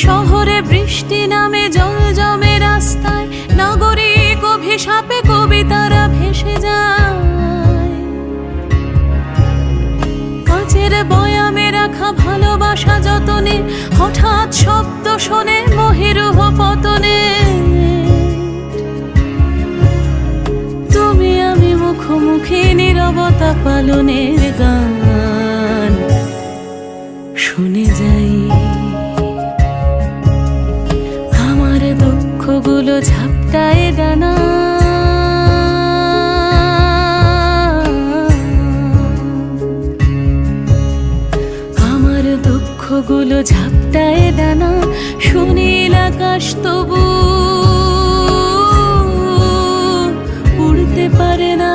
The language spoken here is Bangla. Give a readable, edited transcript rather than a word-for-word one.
শহরে বৃষ্টি নামে জল জমে রাস্তায়, নাগরিক অভিশাপে কবিতারা ভেসে যায়। কাঁচের বয়ামে রাখা ভালোবাসা যতনে, হঠাৎ শব্দ শোনে মহিরুহ পতনে। তুমি আমি মুখোমুখি নীরবতা পালনের গান শুনে যাই। আমার দুঃখগুলো ঝাপটায় ডানা, আমার দুঃখগুলো ঝাপটায় ডানা। সুনীল আকাশ তবু উড়তে পারে না।